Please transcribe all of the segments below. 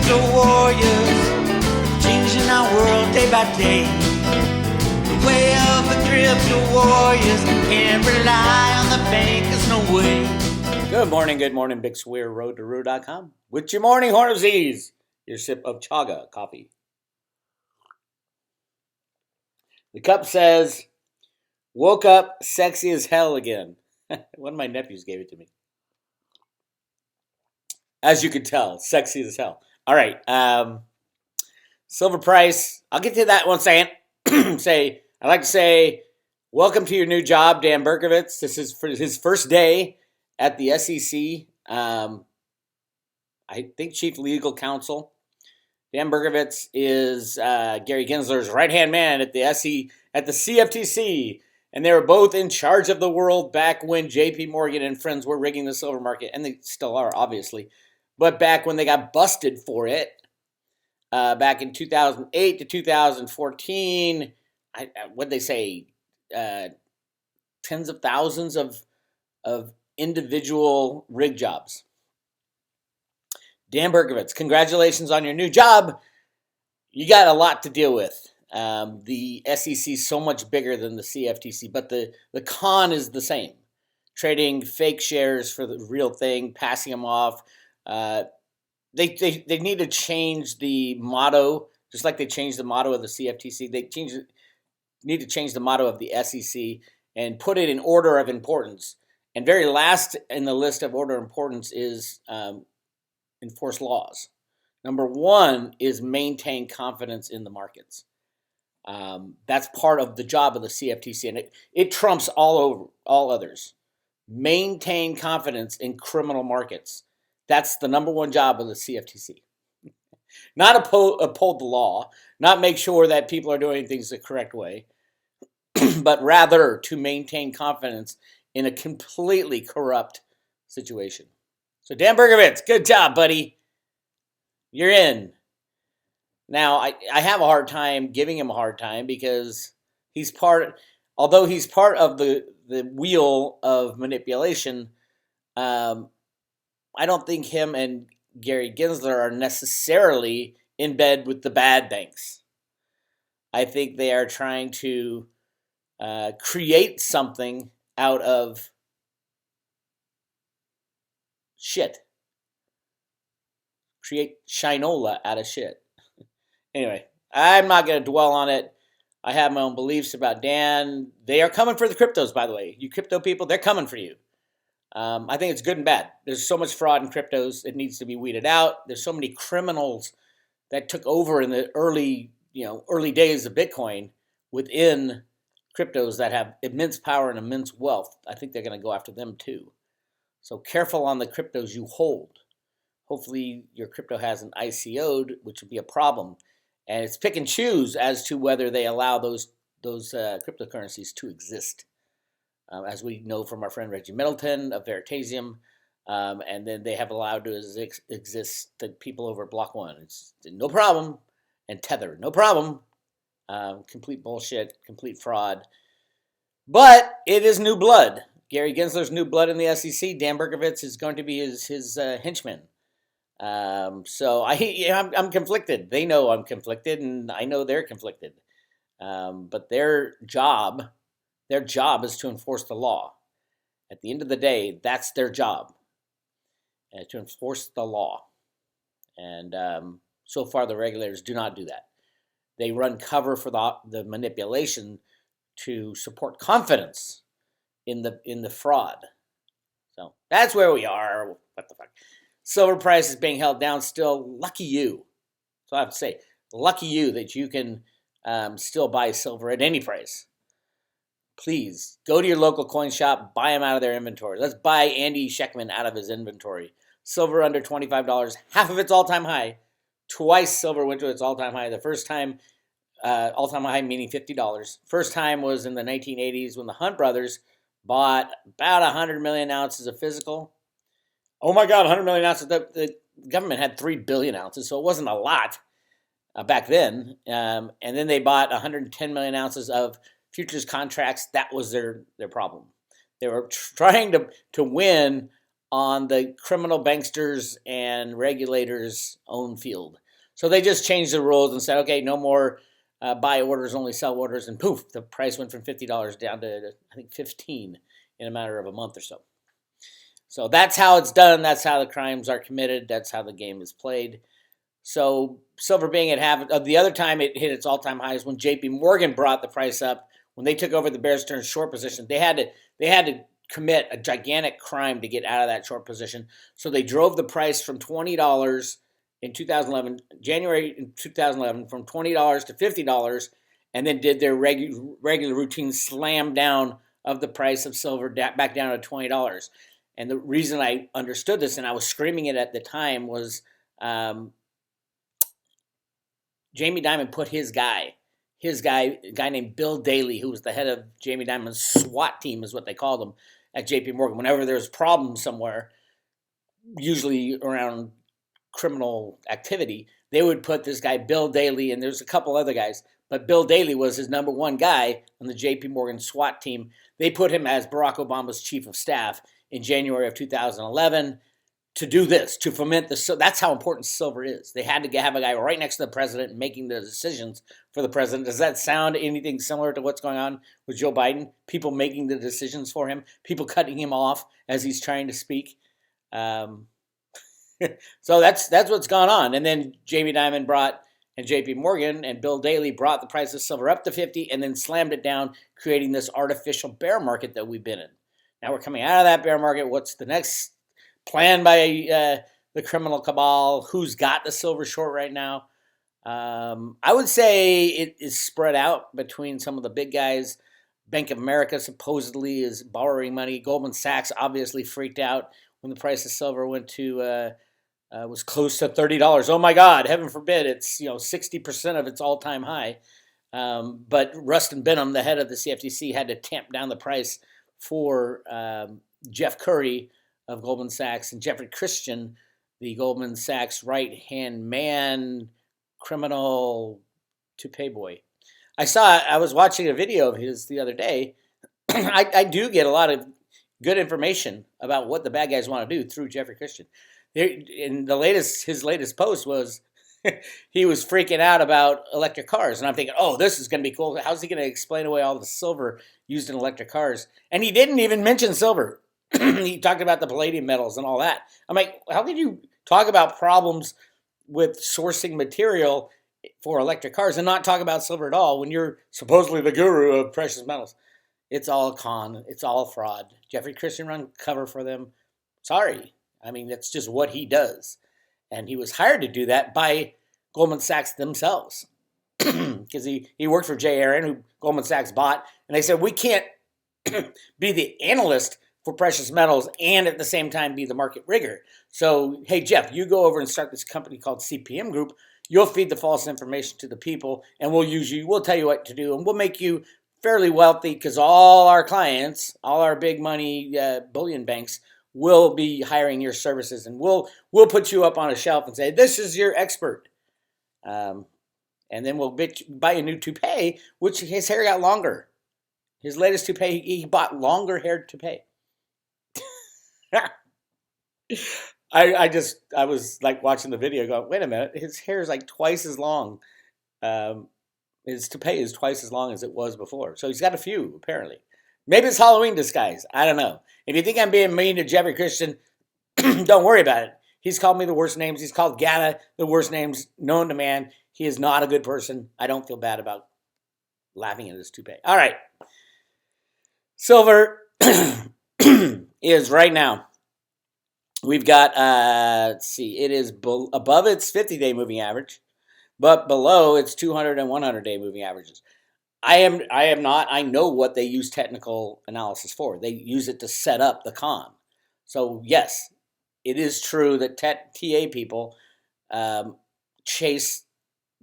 crypto warriors, changing our world day by day. The way of the crypto warriors, can't rely on the bankers, no way. Good morning, Bix Weir, Roota.com. With your morning horn of Z's, your sip of chaga coffee. The cup says, woke up sexy as hell again. One of my nephews gave it to me. As you could tell, sexy as hell. All right. Silver price. I'll get to that in 1 second. I'd like to say, welcome to your new job, Dan Berkovitz. This is for his first day at the SEC. I think Chief Legal Counsel. Dan Berkovitz is Gary Gensler's right-hand man at the CFTC. And they were both in charge of the world back when J.P. Morgan and friends were rigging the silver market. And they still are, obviously. But back when they got busted for it, back in 2008 to 2014, what'd they say? Tens of thousands of individual rig jobs. Dan Berkovitz, congratulations on your new job. You got a lot to deal with. The SEC is so much bigger than the CFTC, but the con is the same. Trading fake shares for the real thing, passing them off. They need to change the motto, just like they changed the motto of the CFTC. They need to change the motto of the SEC and put it in order of importance. And very last in the list of order of importance is enforce laws. Number one is maintain confidence in the markets. That's part of the job of the CFTC, and it trumps all others. Maintain confidence in criminal markets. That's the number one job of the CFTC. Not uphold the law, not make sure that people are doing things the correct way, but rather to maintain confidence in a completely corrupt situation. So Dan Berkovitz, good job, buddy. You're in. Now, I have a hard time giving him a hard time because although he's part of the wheel of manipulation, I don't think him and Gary Gensler are necessarily in bed with the bad banks. I think they are trying to create something out of shit. Create shinola out of shit. Anyway, I'm not going to dwell on it. I have my own beliefs about Dan. They are coming for the cryptos, by the way. You crypto people, they're coming for you. I think it's good and bad. There's so much fraud in cryptos. It needs to be weeded out. There's so many criminals that took over in the early days of Bitcoin within cryptos that have immense power and immense wealth. I think they're going to go after them too. So careful on the cryptos you hold. Hopefully your crypto hasn't ICO'd, which would be a problem. And it's pick and choose as to whether they allow those cryptocurrencies to exist. As we know from our friend Reggie Middleton of Veritasium, and then they have allowed to exist the people over Block 1. It's no problem. And Tether, no problem. Complete bullshit, complete fraud. But it is new blood. Gary Gensler's new blood in the SEC. Dan Berkovitz is going to be his henchman. So I'm conflicted. They know I'm conflicted, and I know they're conflicted. But their job is to enforce the law. At the end of the day, that's their job, to enforce the law. And so far, the regulators do not do that. They run cover for the manipulation to support confidence in the fraud. So that's where we are. What the fuck? Silver price is being held down still. Lucky you. So I have to say, lucky you that you can still buy silver at any price. Please go to your local coin shop, buy them out of their inventory. Let's buy Andy Sheckman out of his inventory. Silver under $25, half of its all-time high. Twice silver went to its all-time high. The first time, all-time high meaning $50. First time was in the 1980s when the Hunt brothers bought about 100 million ounces of physical. Oh my God, 100 million ounces. The government had 3 billion ounces, so it wasn't a lot back then. And then they bought 110 million ounces of futures contracts. That was their problem. They were trying to win on the criminal banksters and regulators' own field. So they just changed the rules and said, okay, no more buy orders, only sell orders, and poof, the price went from $50 down to, I think, 15 in a matter of a month or so. So that's how it's done. That's how the crimes are committed. That's how the game is played. So silver being at half, the other time it hit its all-time highs when J.P. Morgan brought the price up. When they took over the Bear Stearns short position, they had to commit a gigantic crime to get out of that short position. So they drove the price from $20 in 2011, January in 2011, from $20 to $50, and then did their regular routine slam down of the price of silver back down to $20. And the reason I understood this, and I was screaming it at the time, was Jamie Dimon put his guy a guy named Bill Daley, who was the head of Jamie Dimon's SWAT team, is what they called him at J.P. Morgan. Whenever there's problems somewhere, usually around criminal activity, they would put this guy Bill Daley, and there's a couple other guys, but Bill Daley was his number one guy on the J.P. Morgan SWAT team. They put him as Barack Obama's chief of staff in January of 2011 to do this, to foment the. So that's how important silver is. They had to have a guy right next to the president making the decisions for the president. Does that sound anything similar to what's going on with Joe Biden? People making the decisions for him, people cutting him off as he's trying to speak. So that's what's gone on. And then Jamie Dimon and J.P. Morgan and Bill Daley brought the price of silver up to 50 and then slammed it down, creating this artificial bear market that we've been in. Now we're coming out of that bear market. What's the next plan by the criminal cabal? Who's got the silver short right now? I would say it is spread out between some of the big guys. Bank of America supposedly is borrowing money. Goldman Sachs obviously freaked out when the price of silver went to was close to $30. Oh my God! Heaven forbid it's 60% of its all-time high. But Rustin Benham, the head of the CFTC, had to tamp down the price for Jeff Curry of Goldman Sachs and Jeffrey Christian, the Goldman Sachs right-hand man, criminal toupee boy. I was watching a video of his the other day. I do get a lot of good information about what the bad guys want to do through Jeffrey Christian. In his latest post was he was freaking out about electric cars. And I'm thinking, oh, this is going to be cool. How's he going to explain away all the silver used in electric cars? And he didn't even mention silver. He talked about the palladium metals and all that. I'm like, how can you talk about problems with sourcing material for electric cars and not talk about silver at all when you're supposedly the guru of precious metals? It's all a con. It's all fraud. Jeffrey Christian run cover for them. Sorry. I mean, that's just what he does. And he was hired to do that by Goldman Sachs themselves because he worked for Jay Aaron, who Goldman Sachs bought. And they said, we can't be the analyst for precious metals and at the same time be the market rigger. So, hey, Jeff, you go over and start this company called CPM Group. You'll feed the false information to the people, and we'll use you. We'll tell you what to do, and we'll make you fairly wealthy because all our clients, all our big money bullion banks will be hiring your services, and we'll put you up on a shelf and say, this is your expert. And then we'll buy a new toupee, which his hair got longer. His latest toupee, he bought longer haired toupee. I was like watching the video going, wait a minute, his hair is like twice as long. His toupee is twice as long as it was before. So he's got a few, apparently. Maybe it's Halloween disguise. I don't know. If you think I'm being mean to Jeffrey Christian, don't worry about it. He's called me the worst names. He's called Gata the worst names known to man. He is not a good person. I don't feel bad about laughing at his toupee. All right. Silver is right now. We've got, let's see, it is above its 50-day moving average, but below its 200 and 100-day moving averages. I am not. I know what they use technical analysis for. They use it to set up the con. So yes, it is true that TA people chase.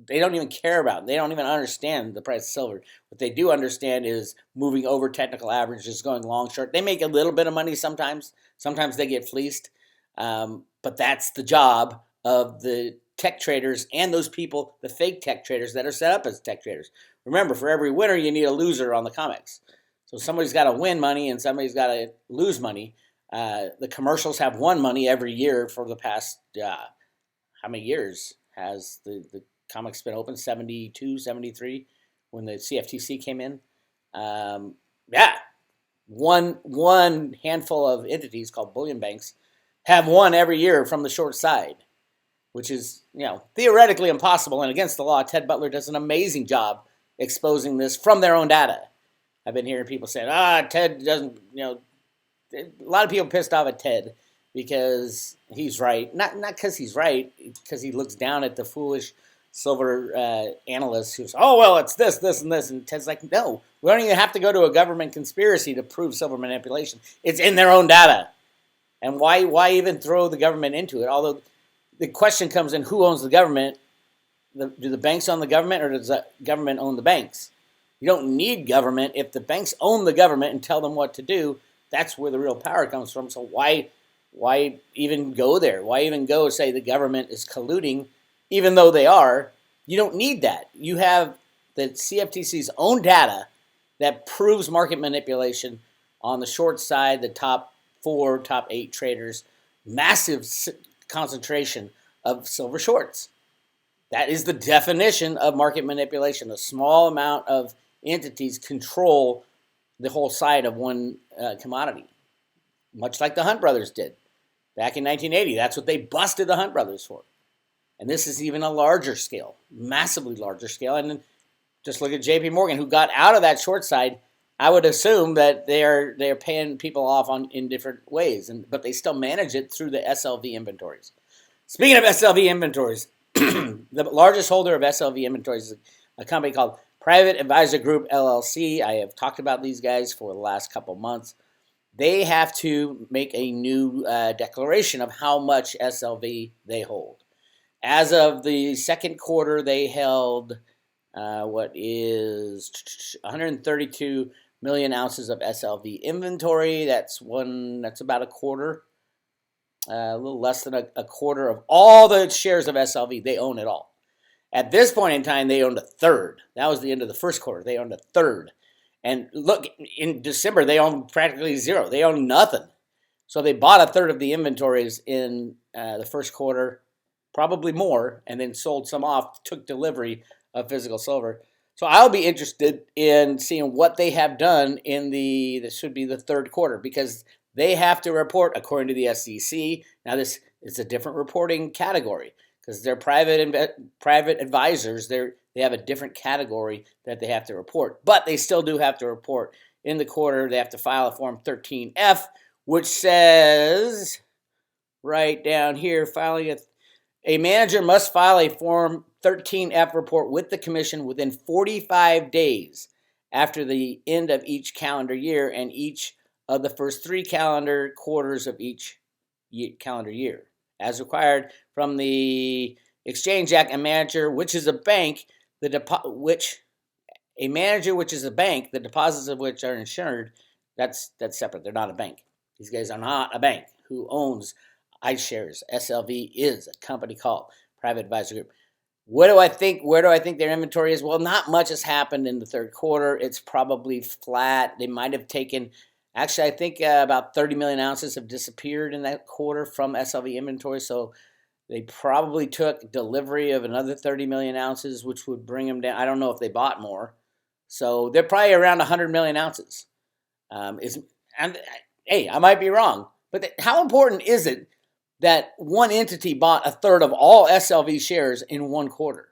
They don't even care about it. They don't even understand the price of silver. What they do understand is moving over technical averages, going long, short. They make a little bit of money sometimes. Sometimes they get fleeced. But that's the job of the tech traders and those people, the fake tech traders that are set up as tech traders. Remember, for every winner, you need a loser on the COMEX. So somebody's got to win money and somebody's got to lose money. The commercials have won money every year for the past, how many years has the comics been open? 72, 73, when the CFTC came in. Yeah, one handful of entities called bullion banks have won every year from the short side, which is, theoretically impossible and against the law. Ted Butler does an amazing job exposing this from their own data. I've been hearing people saying, Ted doesn't, a lot of people pissed off at Ted because he's right. Not because he's right, because he looks down at the foolish silver analysts who say, oh, well, it's this, this, and this. And Ted's like, no, we don't even have to go to a government conspiracy to prove silver manipulation. It's in their own data. And why even throw the government into it? Although the question comes in, who owns the government? Do the banks own the government, or does the government own the banks? You don't need government. If the banks own the government and tell them what to do, that's where the real power comes from. So why even go there? Why even go say the government is colluding, even though they are? You don't need that. You have the CFTC's own data that proves market manipulation on the short side, the top 4, top 8 traders, massive concentration of silver shorts. That is the definition of market manipulation. A small amount of entities control the whole side of one commodity, much like the Hunt brothers did back in 1980. That's what they busted the Hunt brothers for. And this is even a larger scale, massively larger scale. And then just look at JP Morgan, who got out of that short side. I would assume that they're paying people off in different ways, but they still manage it through the SLV inventories. Speaking of SLV inventories, the largest holder of SLV inventories is a company called Private Advisor Group, LLC. I have talked about these guys for the last couple months. They have to make a new declaration of how much SLV they hold. As of the second quarter, they held what is 132 million ounces of SLV inventory. That's about a quarter, a little less than a quarter of all the shares of SLV. They own it all. At this point in time, they owned a third. That was the end of the first quarter. They owned a third. And look, in December, they owned practically zero. They owned nothing. So they bought a third of the inventories in the first quarter, probably more, and then sold some off, took delivery of physical silver. So I'll be interested in seeing what they have done in this should be the third quarter, because they have to report according to the SEC. Now this is a different reporting category because they're private advisors. They have a different category that they have to report, but they still do have to report in the quarter. They have to file a Form 13F, which says right down here, a manager must file a Form 13F report with the commission within 45 days after the end of each calendar year and each of the first 3 calendar quarters of each calendar year, as required from the Exchange Act. A manager, which is a bank, the deposits of which are insured, that's separate. They're not a bank. These guys are not a bank who owns iShares. SLV is a company called Private Advisor Group. Where do I think their inventory is? Well, not much has happened in the third quarter. It's probably flat. They might have taken, actually, I think about 30 million ounces have disappeared in that quarter from SLV inventory. So they probably took delivery of another 30 million ounces, which would bring them down. I don't know if they bought more. So they're probably around 100 million ounces. Hey, I might be wrong. But how important is it that one entity bought a third of all SLV shares in one quarter?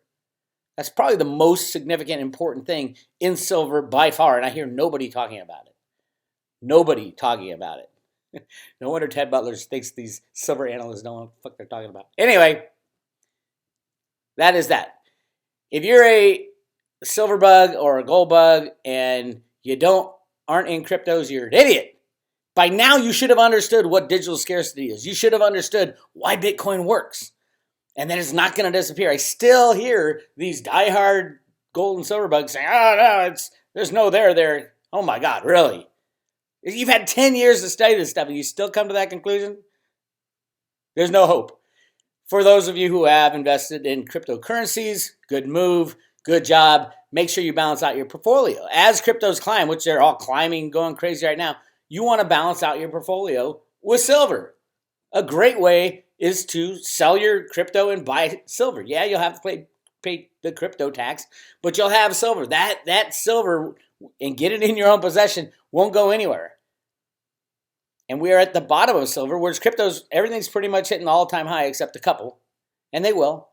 That's probably the most significant, important thing in silver by far, and I hear nobody talking about it. Nobody talking about it. No wonder Ted Butler thinks these silver analysts don't know what the fuck they're talking about. Anyway, that is that. If you're a silver bug or a gold bug and you aren't in cryptos, you're an idiot. By now, you should have understood what digital scarcity is. You should have understood why Bitcoin works. And that it's not going to disappear. I still hear these diehard gold and silver bugs saying, oh, no, there's no there. Oh, my God, really? You've had 10 years to study this stuff and you still come to that conclusion? There's no hope. For those of you who have invested in cryptocurrencies, good move, good job. Make sure you balance out your portfolio. As cryptos climb, which they're all climbing, going crazy right now, you want to balance out your portfolio with silver. A great way is to sell your crypto and buy silver. Yeah, you'll have to pay the crypto tax, but you'll have silver. That silver, and get it in your own possession, won't go anywhere. And we are at the bottom of silver, whereas cryptos, everything's pretty much hitting the all-time high except a couple, and they will.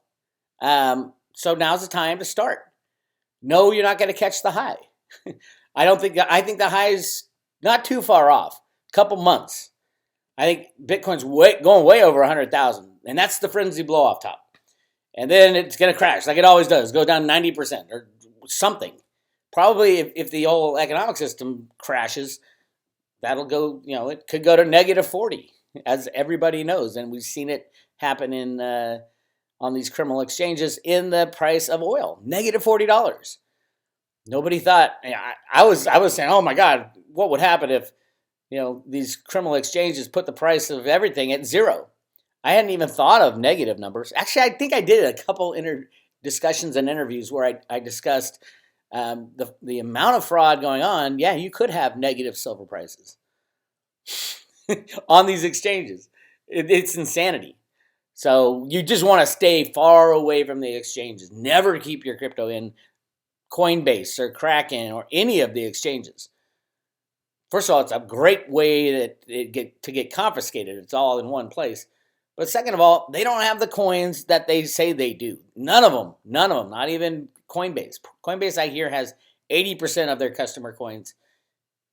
So now's the time to start. No, you're not going to catch the high. I think the high is not too far off. A couple months. I think Bitcoin's going way over 100,000, and that's the frenzy blow off top. And then it's going to crash like it always does. Go down 90% or something. Probably if the whole economic system crashes, that'll go, it could go to negative 40, as everybody knows. And we've seen it happen on these criminal exchanges in the price of oil, negative $40. Nobody thought, I was saying, oh my God, what would happen if, these criminal exchanges put the price of everything at zero? I hadn't even thought of negative numbers. Actually, I think I did a couple discussions and interviews where I discussed the amount of fraud going on. Yeah, you could have negative silver prices on these exchanges. It's insanity. So you just want to stay far away from the exchanges. Never keep your crypto in Coinbase or Kraken or any of the exchanges. First of all, it's a great way to get confiscated. It's all in one place. But second of all, they don't have the coins that they say they do. None of them. Not even Coinbase. Coinbase, I hear, has 80% of their customer coins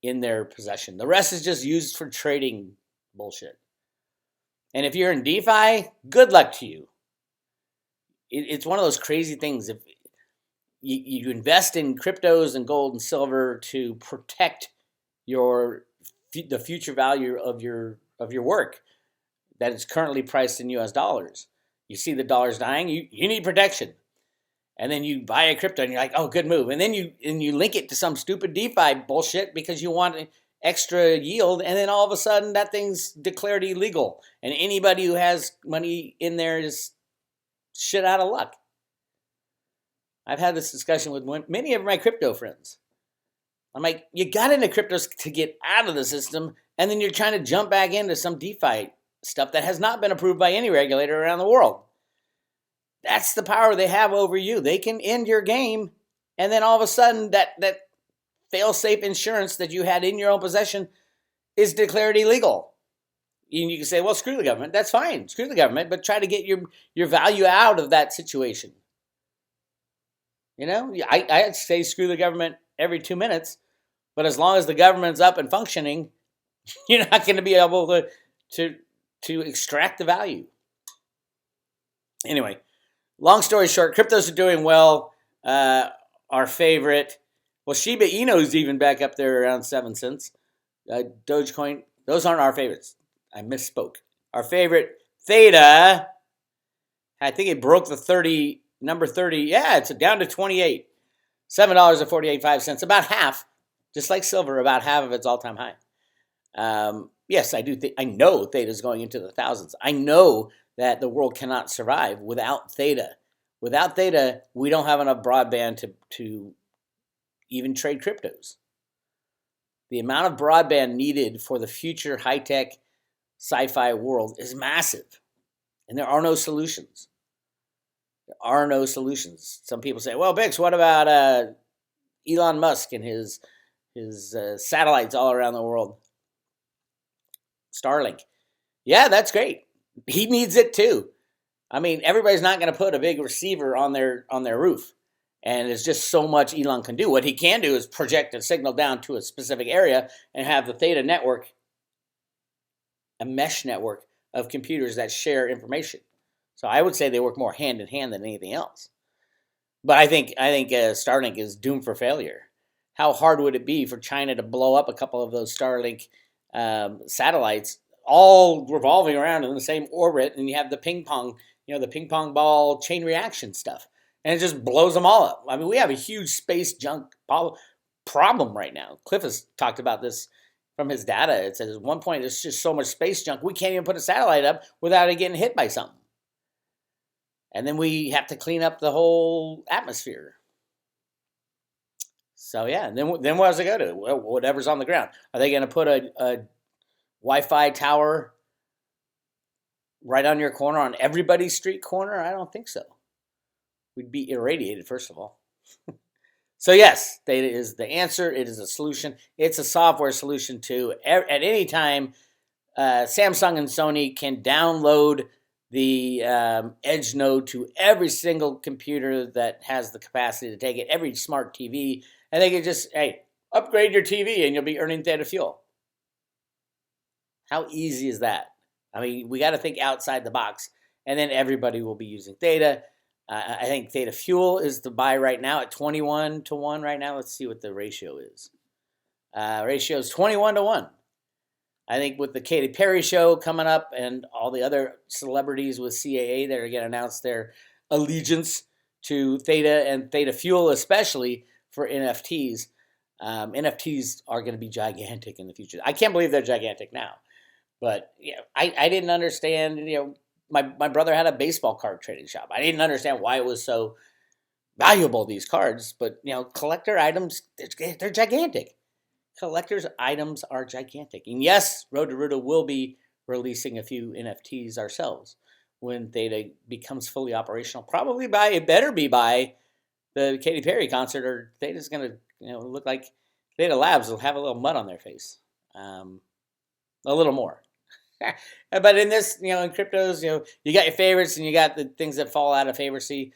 in their possession. The rest is just used for trading bullshit. And if you're in DeFi, good luck to you. It's one of those crazy things. If you invest in cryptos and gold and silver to protect the future value of your work that is currently priced in US dollars. You see the dollar's dying, you need protection. And then you buy a crypto and you're like, oh, good move. And then you link it to some stupid DeFi bullshit because you want extra yield, and then all of a sudden that thing's declared illegal. And anybody who has money in there is shit out of luck. I've had this discussion with many of my crypto friends. I'm like, you got into cryptos to get out of the system, and then you're trying to jump back into some DeFi stuff that has not been approved by any regulator around the world. That's the power they have over you. They can end your game, and then all of a sudden that fail-safe insurance that you had in your own possession is declared illegal. And you can say, well, screw the government. That's fine. Screw the government, but try to get your value out of that situation. I say screw the government every 2 minutes, but as long as the government's up and functioning, you're not going to be able to extract the value. Anyway, long story short, cryptos are doing well. Our favorite, well, Shiba Inu's even back up there around 7 cents. Dogecoin, those aren't our favorites. I misspoke. Our favorite, THETA, I think it broke the number 30. Yeah, it's down to 28. $7.48, about half, just like silver, about half of its all-time high. Yes, I do. I know THETA is going into the thousands. I know that the world cannot survive without THETA. Without THETA, we don't have enough broadband to even trade cryptos. The amount of broadband needed for the future high-tech sci-fi world is massive, and there are no solutions. There are no solutions. Some people say, well, Bix, what about Elon Musk and his satellites all around the world? Starlink. Yeah, that's great. He needs it too. I mean, everybody's not going to put a big receiver on their roof. And there's just so much Elon can do. What he can do is project a signal down to a specific area and have the THETA network, a mesh network of computers that share information. So I would say they work more hand in hand than anything else. But I think Starlink is doomed for failure. How hard would it be for China to blow up a couple of those Starlink satellites, all revolving around in the same orbit, and you have the ping pong ball chain reaction stuff, and it just blows them all up. I mean, we have a huge space junk problem right now. Cliff has talked about this from his data. It says at one point there's just so much space junk we can't even put a satellite up without it getting hit by something. And then we have to clean up the whole atmosphere. So yeah, and then what does it go to? Well, whatever's on the ground. Are they going to put a Wi-Fi tower right on your corner, on everybody's street corner? I don't think so. We'd be irradiated, first of all. So yes, Theta is the answer. It is a solution. It's a software solution too. At any time, Samsung and Sony can download the Edge node to every single computer that has the capacity to take it, every smart TV, and they can just, hey, upgrade your TV and you'll be earning Theta fuel. How easy is that? I mean, we got to think outside the box, and then everybody will be using Theta. I think Theta fuel is the buy right now at 21 to 1 right now. Let's see what the ratio is. Ratio is 21 to 1. I think with the Katy Perry show coming up and all the other celebrities with CAA that are going to announce their allegiance to Theta and Theta fuel, especially for NFTs, NFTs are going to be gigantic in the future. I can't believe they're gigantic now. But I didn't understand, my brother had a baseball card trading shop. I didn't understand why it was so valuable, these cards. But, collector items, they're gigantic. Collector's items are gigantic. And yes, Roota will be releasing a few NFTs ourselves when Theta becomes fully operational. It better be by the Katy Perry concert, or Theta's going to look like Theta Labs will have a little mud on their face. A little more. But in this, in cryptos, you got your favorites and you got the things that fall out of favor. See,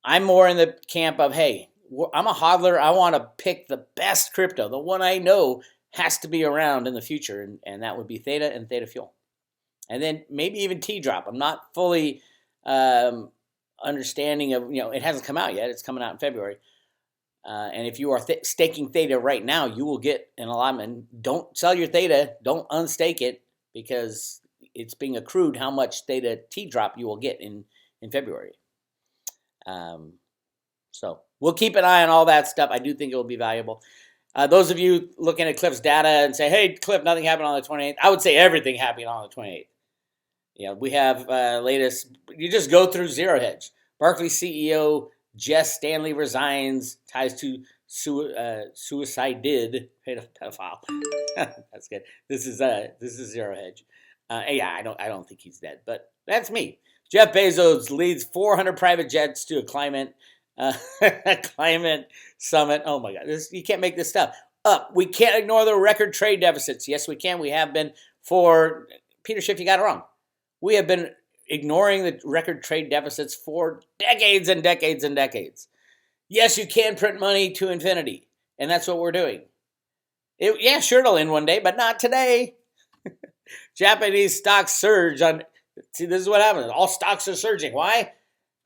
I'm more in the camp of, hey, I'm a hodler. I want to pick the best crypto. The one I know has to be around in the future, and that would be Theta and Theta Fuel. And then maybe even T-Drop. I'm not fully understanding of, it hasn't come out yet. It's coming out in February. And if you are staking Theta right now, you will get an allotment. Don't sell your Theta. Don't unstake it, because it's being accrued how much Theta T-Drop you will get in February. So we'll keep an eye on all that stuff. I do think it will be valuable. Those of you looking at Cliff's data and say, hey, Cliff, nothing happened on the 28th. I would say everything happened on the 28th. We have latest. You just go through Zero Hedge. Barclays CEO Jess Stanley resigns, ties to suicided pedophile. That's good. This is Zero Hedge. I don't think he's dead, but that's me. Jeff Bezos leads 400 private jets to a climate summit. Oh my God, you can't make this stuff up. We can't ignore the record trade deficits. Yes, we can. We have been for Peter Schiff. You got it wrong. We have been ignoring the record trade deficits for decades and decades and decades. Yes, you can print money to infinity, and that's what we're doing. Sure, it'll end one day, but not today. Japanese stocks surge see, this is what happens. All stocks are surging. Why?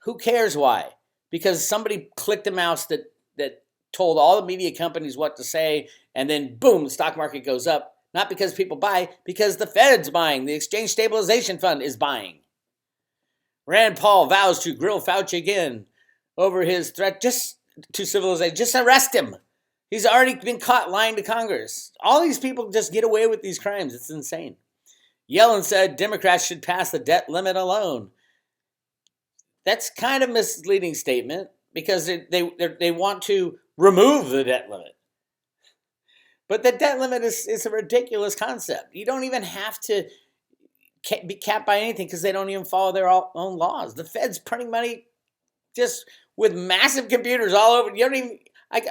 Who cares why? Because somebody clicked a mouse that told all the media companies what to say, and then boom, the stock market goes up. Not because people buy, because the Fed's buying. The Exchange Stabilization Fund is buying. Rand Paul vows to grill Fauci again over his threat to civilization. Just arrest him. He's already been caught lying to Congress. All these people just get away with these crimes. It's insane. Yellen said Democrats should pass the debt limit alone. That's kind of a misleading statement, because they want to remove the debt limit. But the debt limit is a ridiculous concept. You don't even have to be capped by anything, because they don't even follow their own laws. The Fed's printing money just with massive computers all over. You don't even,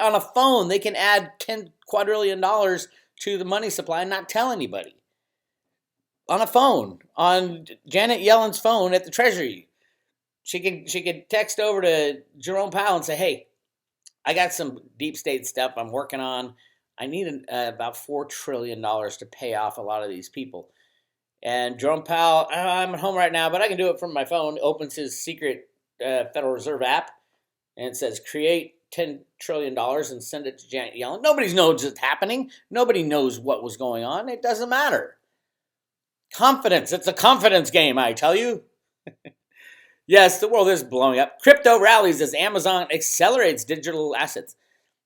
on a phone, they can add $10 quadrillion to the money supply and not tell anybody. On a phone, on Janet Yellen's phone at the Treasury, she could text over to Jerome Powell and say, hey, I got some deep state stuff I'm working on. I need about $4 trillion to pay off a lot of these people. And Jerome Powell, I'm at home right now, but I can do it from my phone. Opens his secret Federal Reserve app, and it says create $10 trillion and send it to Janet Yellen. Nobody knows it's happening. Nobody knows what was going on. It doesn't matter. Confidence. It's a confidence game, I tell you. Yes, the world is blowing up. Crypto rallies as Amazon accelerates digital assets.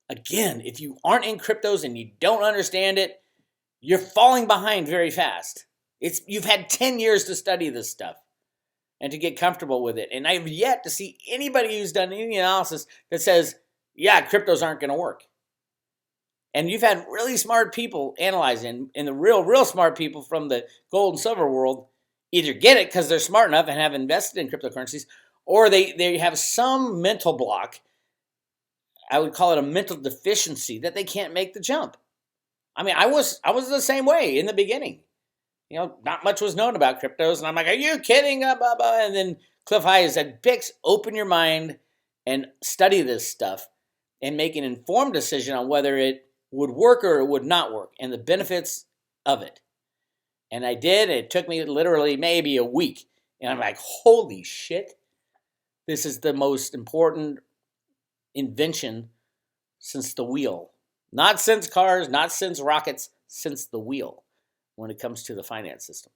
Again, if you aren't in cryptos and you don't understand it, you're falling behind very fast. You've had 10 years to study this stuff and to get comfortable with it. And I've yet to see anybody who's done any analysis that says, yeah, cryptos aren't going to work. And you've had really smart people analyzing, and the real smart people from the gold and silver world either get it because they're smart enough and have invested in cryptocurrencies, or they have some mental block. I would call it a mental deficiency that they can't make the jump. I mean, I was the same way in the beginning. You know, not much was known about cryptos, and I'm like, "Are you kidding?" Blah, blah, blah. And then Cliff High said, "Bix, open your mind and study this stuff, and make an informed decision on whether it would work or it would not work, and the benefits of it." And I did. It took me literally maybe a week, and I'm like, "Holy shit! This is the most important invention since the wheel. Not since cars, not since rockets, since the wheel when it comes to the finance system."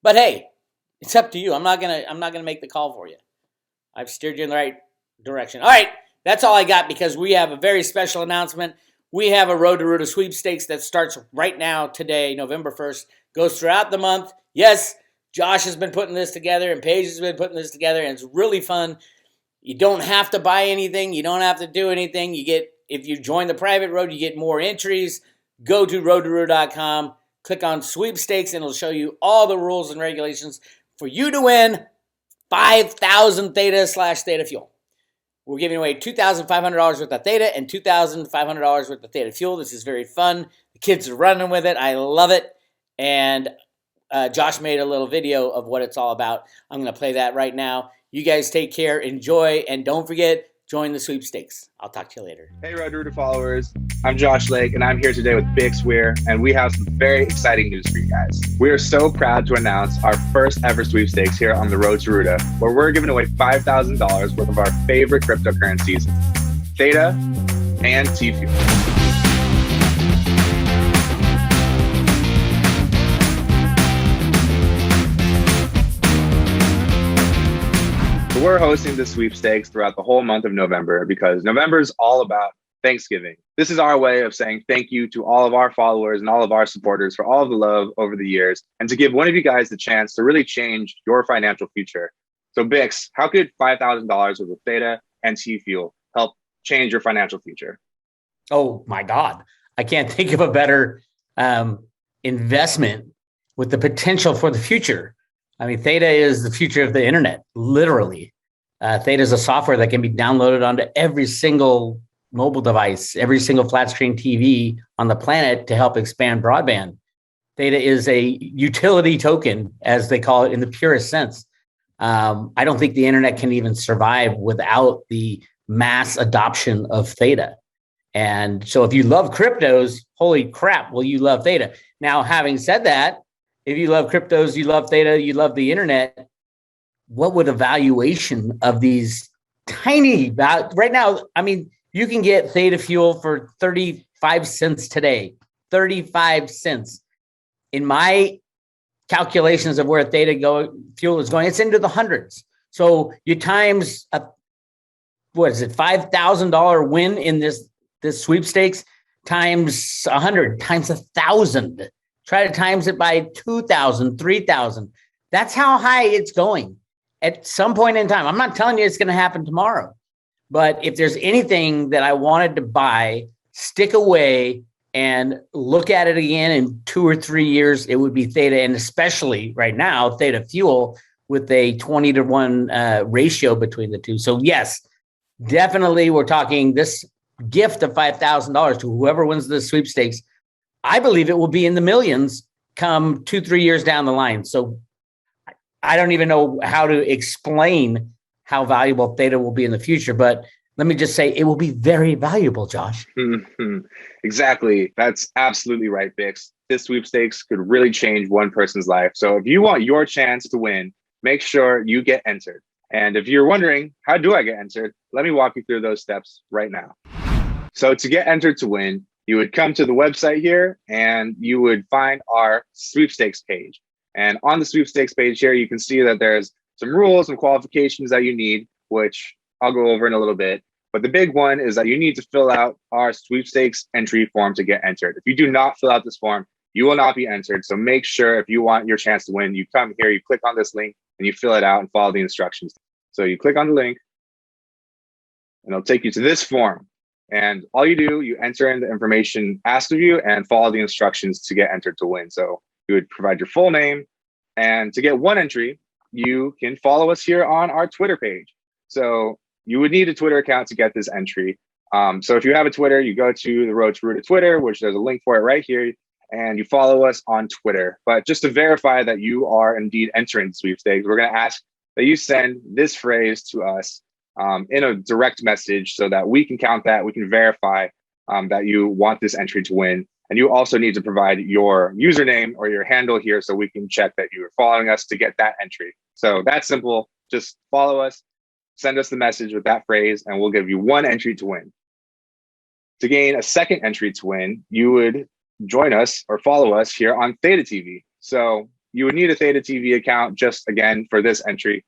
But hey, it's up to you. I'm not gonna make the call for you. I've steered you in the right direction. All right, that's all I got because we have a very special announcement. We have a Road to Roota sweepstakes that starts right now, today, November 1st, goes throughout the month. Yes, Josh has been putting this together and Paige has been putting this together, and it's really fun. You don't have to buy anything. You don't have to do anything. If you join the private road, you get more entries. Go to roadtoroota.com, click on sweepstakes, and it'll show you all the rules and regulations for you to win 5,000 THETA/THETA fuel. We're giving away $2,500 worth of THETA and $2,500 worth of THETA fuel. This is very fun. The kids are running with it. I love it. And Josh made a little video of what it's all about. I'm going to play that right now. You guys take care, enjoy, and don't forget, join the sweepstakes. I'll talk to you later. Hey, Road to Roota followers. I'm Josh Lake, and I'm here today with Bix Weir, and we have some very exciting news for you guys. We are so proud to announce our first ever sweepstakes here on the Road to Roota, where we're giving away $5,000 worth of our favorite cryptocurrencies, THETA and T-Fuel. We're hosting the sweepstakes throughout the whole month of November because November is all about Thanksgiving. This is our way of saying thank you to all of our followers and all of our supporters for all of the love over the years, and to give one of you guys the chance to really change your financial future. So Bix, how could $5,000 worth of THETA and T-Fuel help change your financial future? Oh my God. I can't think of a better investment with the potential for the future. I mean, THETA is the future of the internet, literally. THETA is a software that can be downloaded onto every single mobile device, every single flat screen TV on the planet to help expand broadband. THETA is a utility token, as they call it in the purest sense. I don't think the internet can even survive without the mass adoption of THETA. And so if you love cryptos, holy crap, will you love THETA? Now, having said that, if you love cryptos, you love THETA, you love the internet, what would a valuation of these tiny, right now, I mean, you can get THETA fuel for 35 cents today, 35 cents. In my calculations of where THETA fuel is going, it's into the hundreds. So you times, $5,000 win in this sweepstakes times 100, times 1,000. Try to times it by 2,000, 3,000. That's how high it's going at some point in time. I'm not telling you it's going to happen tomorrow, but if there's anything that I wanted to buy, stick away and look at it again in 2 or 3 years, it would be THETA, and especially right now, THETA fuel with a 20-to-1 ratio between the two. So yes, definitely we're talking this gift of $5,000 to whoever wins the sweepstakes. I believe it will be in the millions come 2-3 years down the line. So I don't even know how to explain how valuable THETA will be in the future, but let me just say it will be very valuable, Josh. Exactly. That's absolutely right, Bix. This sweepstakes could really change one person's life. So if you want your chance to win, make sure you get entered. And if you're wondering, how do I get entered? Let me walk you through those steps right now. So to get entered to win, you would come to the website here and you would find our sweepstakes page. And on the sweepstakes page here, you can see that there's some rules and qualifications that you need, which I'll go over in a little bit. But the big one is that you need to fill out our sweepstakes entry form to get entered. If you do not fill out this form, you will not be entered. So make sure if you want your chance to win, you come here, you click on this link and you fill it out and follow the instructions. So you click on the link and it'll take you to this form. And all you do, you enter in the information asked of you and follow the instructions to get entered to win. So you would provide your full name, And to get one entry, you can follow us here on our Twitter page. So you would need a Twitter account to get this entry. So if you have a Twitter, you go to the Road to Roota Twitter, which there's a link for it right here, and you follow us on Twitter. But just to verify that you are indeed entering the sweepstakes, we're going to ask that you send this phrase to us in a direct message so that we can count that, we can verify that you want this entry to win. And you also need to provide your username or your handle here so we can check that you are following us to get that entry. So that's simple. Just follow us, send us the message with that phrase, and we'll give you one entry to win. To gain a second entry to win, you would join us or follow us here on THETA TV. So you would need a THETA TV account just again for this entry.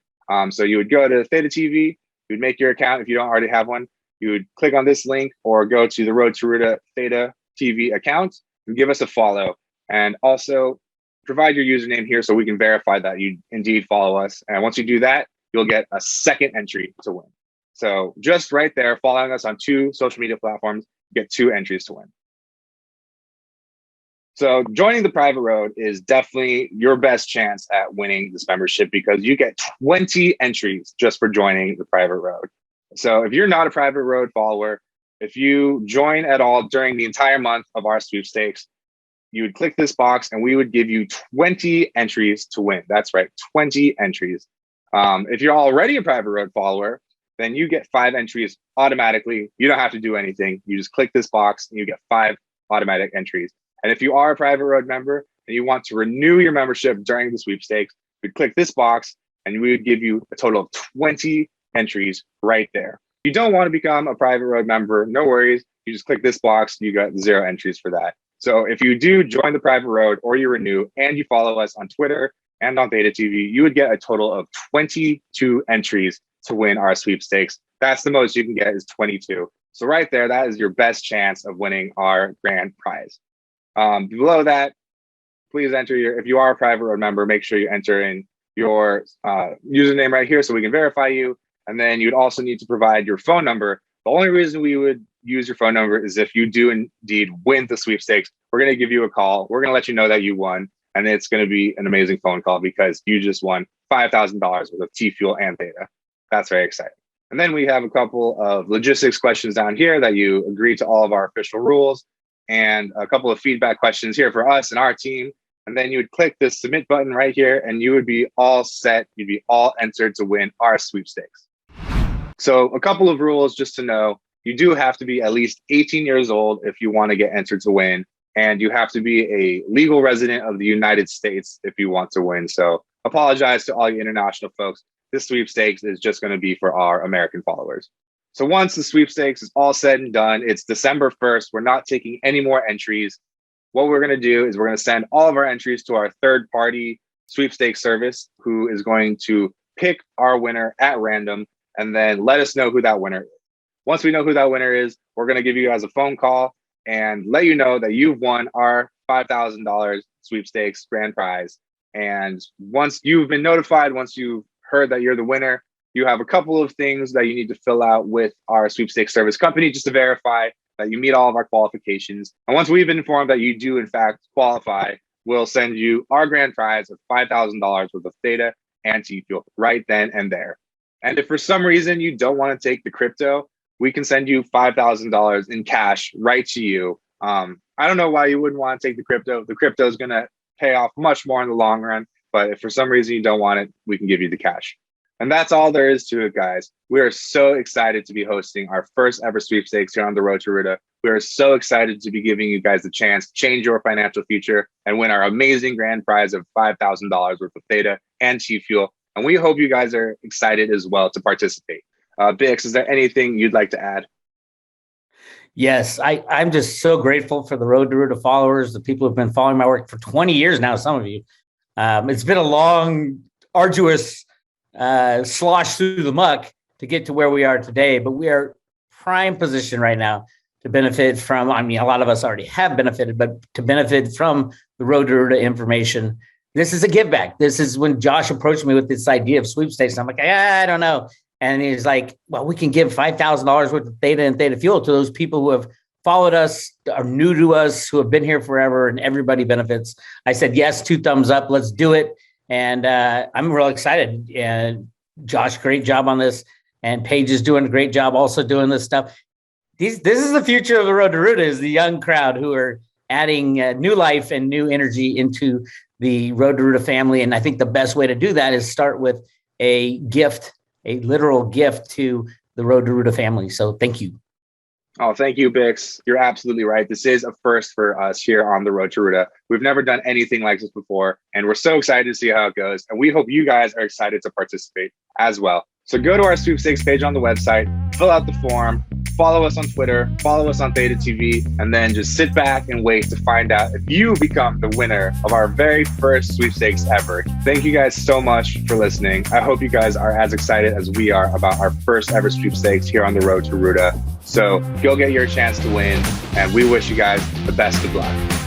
So you would go to THETA TV, you would make your account if you don't already have one. You would click on this link or go to the Road to Roota THETA TV account and give us a follow. And also provide your username here so we can verify that you indeed follow us. And once you do that, you'll get a second entry to win. So just right there, following us on 2 social media platforms, get 2 entries to win. So joining the private road is definitely your best chance at winning this membership because you get 20 entries just for joining the private road. So if you're not a private road follower, if you join at all during the entire month of our sweepstakes, you would click this box and we would give you 20 entries to win. That's right, 20 entries. If you're already a private road follower, then you get 5 entries automatically. You don't have to do anything. You just click this box and you get 5 automatic entries. And if you are a private road member and you want to renew your membership during the sweepstakes, we'd click this box and we would give you a total of 20 entries right there. If you don't want to become a private road member, no worries. You just click this box, you got 0 entries for that. So if you do join the private road or you renew and you follow us on Twitter and on THETA TV, you would get a total of 22 entries to win our sweepstakes. That's the most you can get is 22. So right there, that is your best chance of winning our grand prize. Below that, please enter if you are a private road member, make sure you enter in your username right here so we can verify you. And then you'd also need to provide your phone number. The only reason we would use your phone number is if you do indeed win the sweepstakes, we're going to give you a call. We're going to let you know that you won. And it's going to be an amazing phone call because you just won $5,000 worth of T-Fuel and THETA. That's very exciting. And then we have a couple of logistics questions down here that you agree to all of our official rules and a couple of feedback questions here for us and our team. And then you would click the submit button right here and you would be all set. You'd be all entered to win our sweepstakes. So a couple of rules just to know, you do have to be at least 18 years old if you want to get entered to win. And you have to be a legal resident of the United States if you want to win. So apologize to all you international folks. This sweepstakes is just going to be for our American followers. So once the sweepstakes is all said and done, it's December 1st. We're not taking any more entries. What we're going to do is we're going to send all of our entries to our third-party sweepstakes service, who is going to pick our winner at random and then let us know who that winner is. Once we know who that winner is, we're going to give you guys a phone call and let you know that you've won our $5,000 sweepstakes grand prize. And once you've been notified, once you've heard that you're the winner, you have a couple of things that you need to fill out with our sweepstakes service company just to verify that you meet all of our qualifications. And once we've been informed that you do in fact qualify, we'll send you our grand prize of $5,000 worth of THETA and T-Fuel right then and there. And if for some reason you don't want to take the crypto, we can send you $5,000 in cash right to you. I don't know why you wouldn't want to take the crypto. The crypto is going to pay off much more in the long run. But if for some reason you don't want it, we can give you the cash. And that's all there is to it, guys. We are so excited to be hosting our first ever sweepstakes here on the Road to Roota. We are so excited to be giving you guys the chance to change your financial future and win our amazing grand prize of $5,000 worth of THETA and T-Fuel. And we hope you guys are excited as well to participate. Bix, is there anything you'd like to add? Yes, I'm just so grateful for the Road to Roota followers, the people who've been following my work for 20 years now, some of you. It's been a long, arduous slosh through the muck to get to where we are today, but we are prime position right now to benefit from, I mean, a lot of us already have benefited, but to benefit from the Road to Roota information. This is a give back. This is when Josh approached me with this idea of sweepstakes. I'm like, I don't know. And he's like, well, we can give $5,000 worth of THETA and THETA Fuel to those people who have followed us, are new to us, who have been here forever, and everybody benefits. I said, yes, 2 thumbs up. Let's do it. And I'm real excited. And Josh, great job on this. And Paige is doing a great job also doing this stuff. This is the future of the Road to Roota, is the young crowd who are adding new life and new energy into the Road to Roota family. And I think the best way to do that is start with a gift, a literal gift to the Road to Roota family. So thank you. Oh, thank you, Bix. You're absolutely right. This is a first for us here on the Road to Roota. We've never done anything like this before, and we're so excited to see how it goes. And we hope you guys are excited to participate as well. So go to our sweepstakes page on the website, fill out the form, follow us on Twitter, follow us on THETA TV, and then just sit back and wait to find out if you become the winner of our very first sweepstakes ever. Thank you guys so much for listening. I hope you guys are as excited as we are about our first ever sweepstakes here on the Road to Roota. So go get your chance to win, and we wish you guys the best of luck.